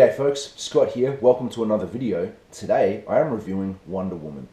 G'day folks, Scott here. Welcome to another video. Today I am reviewing Wonder Woman.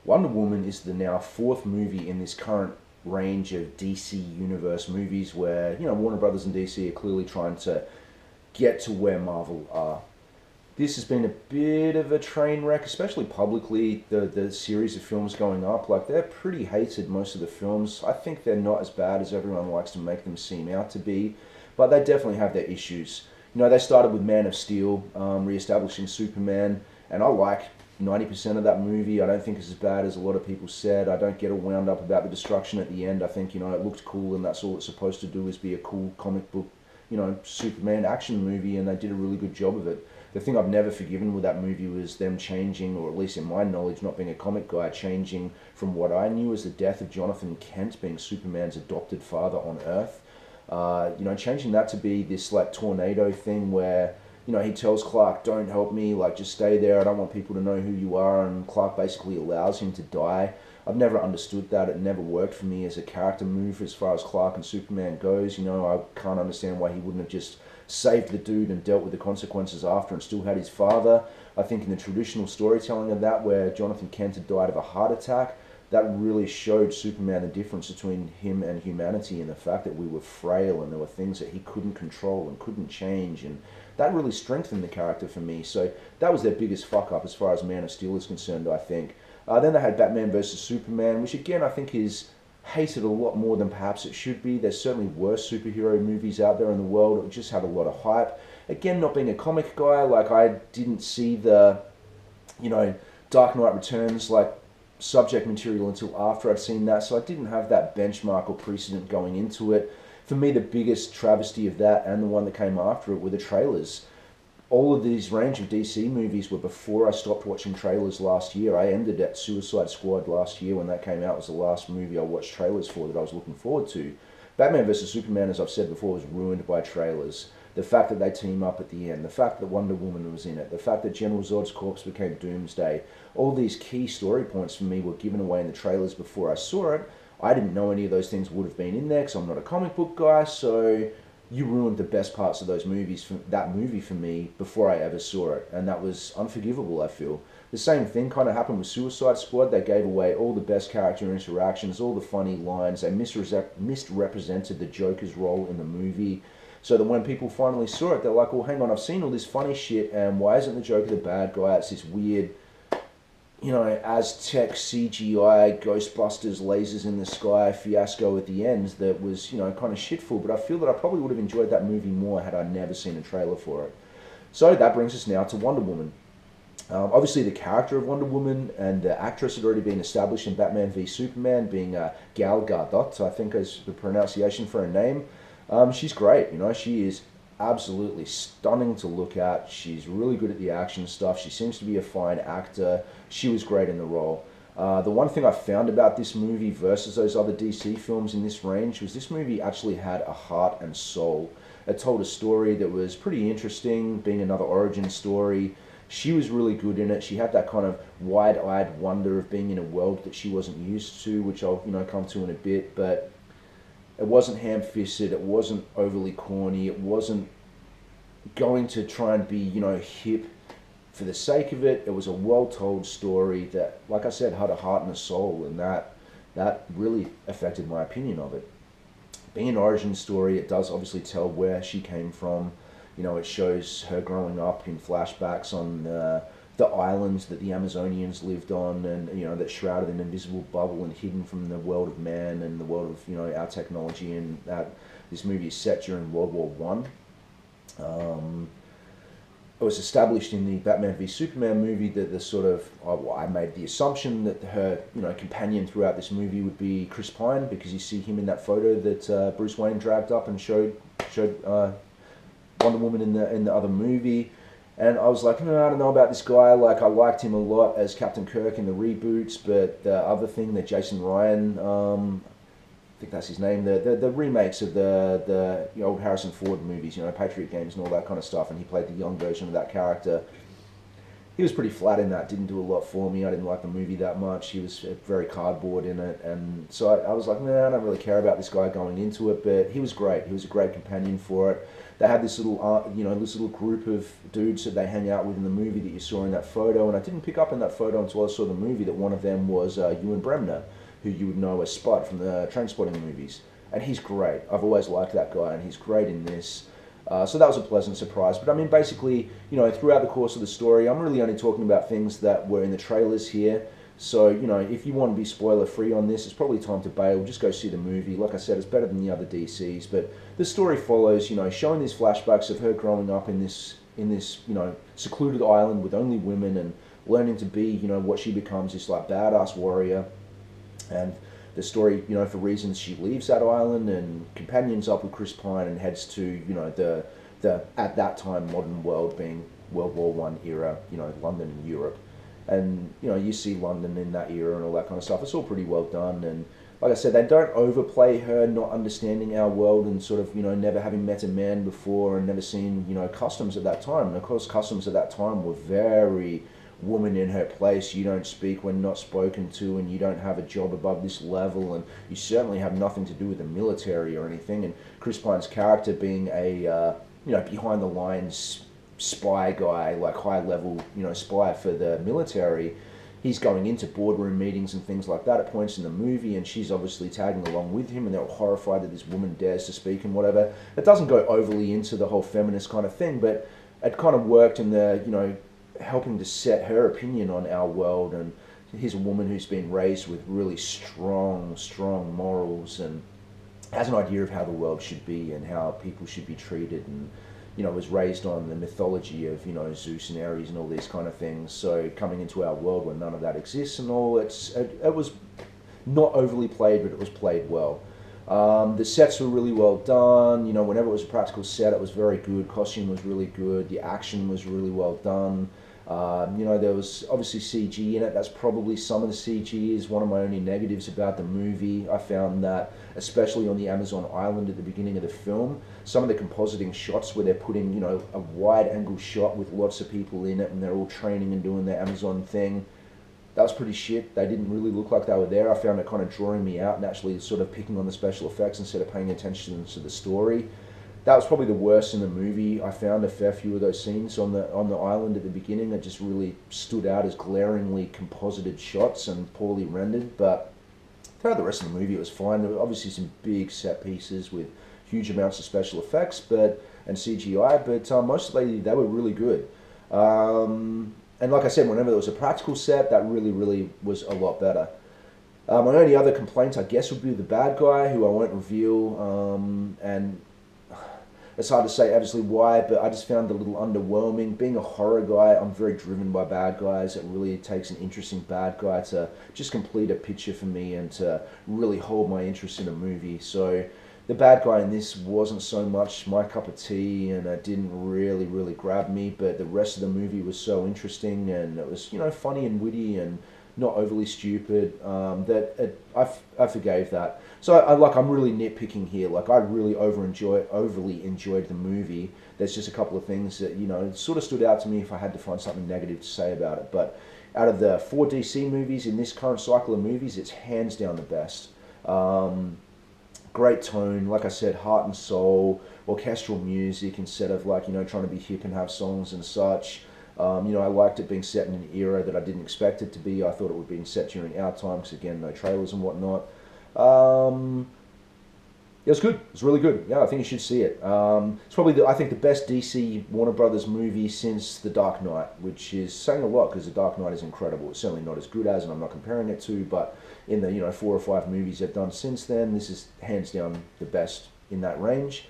Wonder Woman is the now fourth movie in this current range of DC Universe movies where, Warner Brothers and DC are clearly trying to get to where Marvel are. This has been a bit of a train wreck, especially publicly, the series of films going up. Like, they're pretty hated, most of the films. I think they're not as bad as everyone likes to make them seem out to be, but they definitely have their issues. They started with Man of Steel, re-establishing Superman, and I like 90% of that movie. I don't think it's as bad as a lot of people said. I don't get all wound up about the destruction at the end. I think, it looked cool, and that's all it's supposed to do is be a cool comic book, Superman action movie, and they did a really good job of it. The thing I've never forgiven with that movie was them changing, or at least in my knowledge, not being a comic guy, changing from what I knew as the death of Jonathan Kent being Superman's adopted father on Earth. Changing that to be this like tornado thing where, he tells Clark, don't help me, like just stay there, I don't want people to know who you are, and Clark basically allows him to die. I've never understood that. It never worked for me as a character move as far as Clark and Superman goes. I can't understand why he wouldn't have just saved the dude and dealt with the consequences after and still had his father. I think in the traditional storytelling of that, where Jonathan Kent had died of a heart attack, that really showed Superman the difference between him and humanity, and the fact that we were frail and there were things that he couldn't control and couldn't change, and that really strengthened the character for me. So that was their biggest fuck up as far as Man of Steel is concerned, I think. Then they had Batman vs Superman, which again I think is hated a lot more than perhaps it should be. There's certainly worse superhero movies out there in the world. It just had a lot of hype. Again, not being a comic guy, like I didn't see the, Dark Knight Returns like subject material until after I'd seen that, so I didn't have that benchmark or precedent going into it. For me, the biggest travesty of that and the one that came after it were the trailers. All of these range of DC movies were before I stopped watching trailers last year. I ended at Suicide Squad last year when that came out. It was the last movie I watched trailers for that I was looking forward to. Batman vs Superman, as I've said before, was ruined by trailers. The fact that they team up at the end, the fact that Wonder Woman was in it, the fact that General Zod's corpse became Doomsday, all these key story points for me were given away in the trailers before I saw it. I didn't know any of those things would have been in there because I'm not a comic book guy, so you ruined the best parts of those movies, that movie for me, before I ever saw it, and that was unforgivable, I feel. The same thing kind of happened with Suicide Squad. They gave away all the best character interactions, all the funny lines. They misrepresented the Joker's role in the movie, so that when people finally saw it, they're like, well, hang on, I've seen all this funny shit, and why isn't the Joker the bad guy? It's this weird, Aztec CGI, Ghostbusters, lasers in the sky fiasco at the end that was, kind of shitful. But I feel that I probably would have enjoyed that movie more had I never seen a trailer for it. So that brings us now to Wonder Woman. Obviously, the character of Wonder Woman and the actress had already been established in Batman v Superman, being Gal Gadot, I think is the pronunciation for her name. She's great, she is absolutely stunning to look at. She's really good at the action stuff. She seems to be a fine actor. She was great in the role. The one thing I found about this movie versus those other DC films in this range was this movie actually had a heart and soul. It told a story that was pretty interesting, being another origin story. She was really good in it. She had that kind of wide-eyed wonder of being in a world that she wasn't used to, which I'll come to in a bit, but it wasn't ham-fisted, it wasn't overly corny, it wasn't going to try and be, hip for the sake of it. It was a well-told story that, like I said, had a heart and a soul, and that really affected my opinion of it. Being an origin story, it does obviously tell where she came from. It shows her growing up in flashbacks on the islands that the Amazonians lived on, and that shrouded in an invisible bubble and hidden from the world of man and the world of our technology. And that this movie is set during World War One. It was established in the Batman v Superman movie that the sort of I made the assumption that her companion throughout this movie would be Chris Pine, because you see him in that photo that Bruce Wayne dragged up and showed Wonder Woman in the other movie. And I was like, no, I don't know about this guy. Like, I liked him a lot as Captain Kirk in the reboots, but the other thing that Jason Ryan, I think that's his name, the remakes of the old Harrison Ford movies, Patriot Games and all that kind of stuff, and he played the young version of that character. He was pretty flat in that, didn't do a lot for me. I didn't like the movie that much. He was very cardboard in it, and so I was like, nah, I don't really care about this guy going into it, but he was great. He was a great companion for it. they had this little, this little group of dudes that they hang out with in the movie that you saw in that photo. And I didn't pick up in that photo until I saw the movie that one of them was Ewan Bremner, who you would know as Spud from the Trainspotting movies. And he's great. I've always liked that guy, and he's great in this. So that was a pleasant surprise. But I mean, basically, throughout the course of the story, I'm really only talking about things that were in the trailers here. So, if you want to be spoiler free on this, it's probably time to bail. Just go see the movie. Like I said, it's better than the other DCs. But the story follows, showing these flashbacks of her growing up in this, secluded island with only women, and learning to be, what she becomes, this like badass warrior. And the story, for reasons she leaves that island and companions up with Chris Pine and heads to, the at that time modern world, being World War One era, London and Europe. And, you see London in that era and all that kind of stuff. It's all pretty well done. And like I said, they don't overplay her not understanding our world and sort of, never having met a man before and never seen, customs at that time. And of course, customs at that time were very woman in her place. You don't speak when not spoken to, and you don't have a job above this level, and you certainly have nothing to do with the military or anything. And Chris Pine's character being a, behind the lines spy guy, like high level, spy for the military, he's going into boardroom meetings and things like that at points in the movie, and she's obviously tagging along with him, and they're all horrified that this woman dares to speak and whatever. It doesn't go overly into the whole feminist kind of thing, but it kind of worked in the, helping to set her opinion on our world. And here's a woman who's been raised with really strong morals and has an idea of how the world should be and how people should be treated, and was raised on the mythology of, Zeus and Ares and all these kind of things. So coming into our world where none of that exists and all, it was not overly played, but it was played well. The sets were really well done. Whenever it was a practical set, it was very good. Costume was really good. The action was really well done. There was obviously CG in it. That's probably some of the CG is one of my only negatives about the movie. I found that, especially on the Amazon island at the beginning of the film, some of the compositing shots where they're putting, a wide angle shot with lots of people in it and they're all training and doing their Amazon thing, that was pretty shit. They didn't really look like they were there. I found it kind of drawing me out and actually sort of picking on the special effects instead of paying attention to the story. That was probably the worst in the movie. I found a fair few of those scenes on the island at the beginning that just really stood out as glaringly composited shots and poorly rendered. But throughout the rest of the movie, it was fine. There were obviously some big set pieces with huge amounts of special effects and CGI, but mostly they were really good. And like I said, whenever there was a practical set, that really was a lot better. My only other complaints, I guess, would be the bad guy, who I won't reveal, and it's hard to say obviously why, but I just found it a little underwhelming. Being a horror guy, I'm very driven by bad guys. It really takes an interesting bad guy to just complete a picture for me and to really hold my interest in a movie. So the bad guy in this wasn't so much my cup of tea, and it didn't really grab me, but the rest of the movie was so interesting, and it was, funny and witty and not overly stupid, I forgave that. So I'm really nitpicking here. Like, I really overly enjoyed the movie. There's just a couple of things that, sort of stood out to me if I had to find something negative to say about it. But out of the 4 DC movies in this current cycle of movies, it's hands down the best. Great tone, like I said, heart and soul, orchestral music instead of trying to be hip and have songs and such. I liked it being set in an era that I didn't expect it to be. I thought it would be set during our time because, again, no trailers and whatnot. It was good. It was really good. Yeah, I think you should see it. It's probably, I think, the best DC Warner Brothers movie since The Dark Knight, which is saying a lot because The Dark Knight is incredible. It's certainly not as good as, and I'm not comparing it to, but in the 4 or 5 movies they've done since then, this is hands down the best in that range.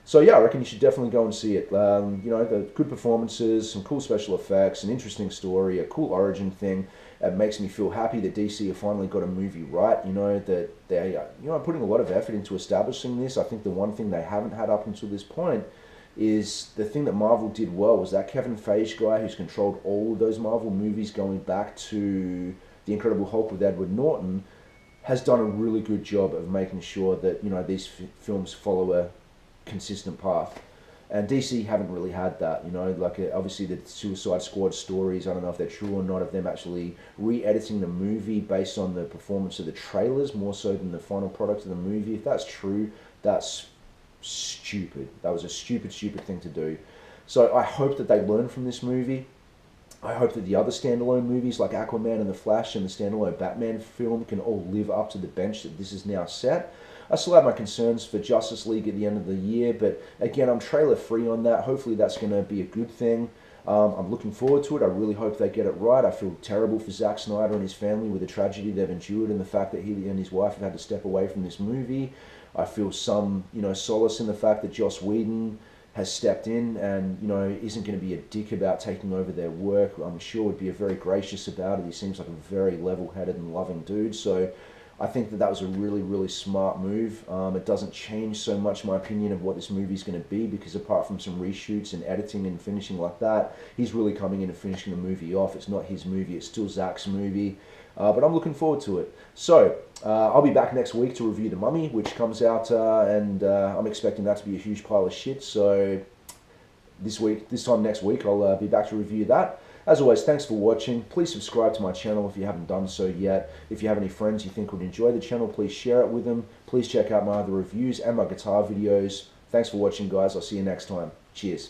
So yeah, I reckon you should definitely go and see it. The good performances, some cool special effects, an interesting story, a cool origin thing. It makes me feel happy that DC have finally got a movie right. That they are putting a lot of effort into establishing this. I think the one thing they haven't had up until this point is the thing that Marvel did well was that Kevin Feige guy who's controlled all of those Marvel movies going back to The Incredible Hulk with Edward Norton has done a really good job of making sure that these films follow a consistent path, and DC haven't really had that. Obviously the Suicide Squad stories, I don't know if they're true or not, of them actually re-editing the movie based on the performance of the trailers more so than the final product of the movie. If that's true, that's stupid. That was a stupid thing to do. So I hope that they learn from this movie. I hope that the other standalone movies like Aquaman and The Flash and the standalone Batman film can all live up to the bench that this is now set. I still have my concerns for Justice League at the end of the year, but again, I'm trailer free on that. Hopefully that's going to be a good thing. I'm looking forward to it. I really hope they get it right. I feel terrible for Zack Snyder and his family with the tragedy they've endured and the fact that he and his wife have had to step away from this movie. I feel some, solace in the fact that Joss Whedon has stepped in and, isn't going to be a dick about taking over their work. I'm sure would be very gracious about it. He seems like a very level-headed and loving dude. So I think that was a really, really smart move. It doesn't change so much my opinion of what this movie is going to be, because apart from some reshoots and editing and finishing like that, he's really coming in and finishing the movie off. It's not his movie, it's still Zack's movie. But I'm looking forward to it. So, I'll be back next week to review The Mummy, which comes out, and I'm expecting that to be a huge pile of shit. So, this time next week, I'll be back to review that. As always, thanks for watching. Please subscribe to my channel if you haven't done so yet. If you have any friends you think would enjoy the channel, please share it with them. Please check out my other reviews and my guitar videos. Thanks for watching, guys. I'll see you next time. Cheers.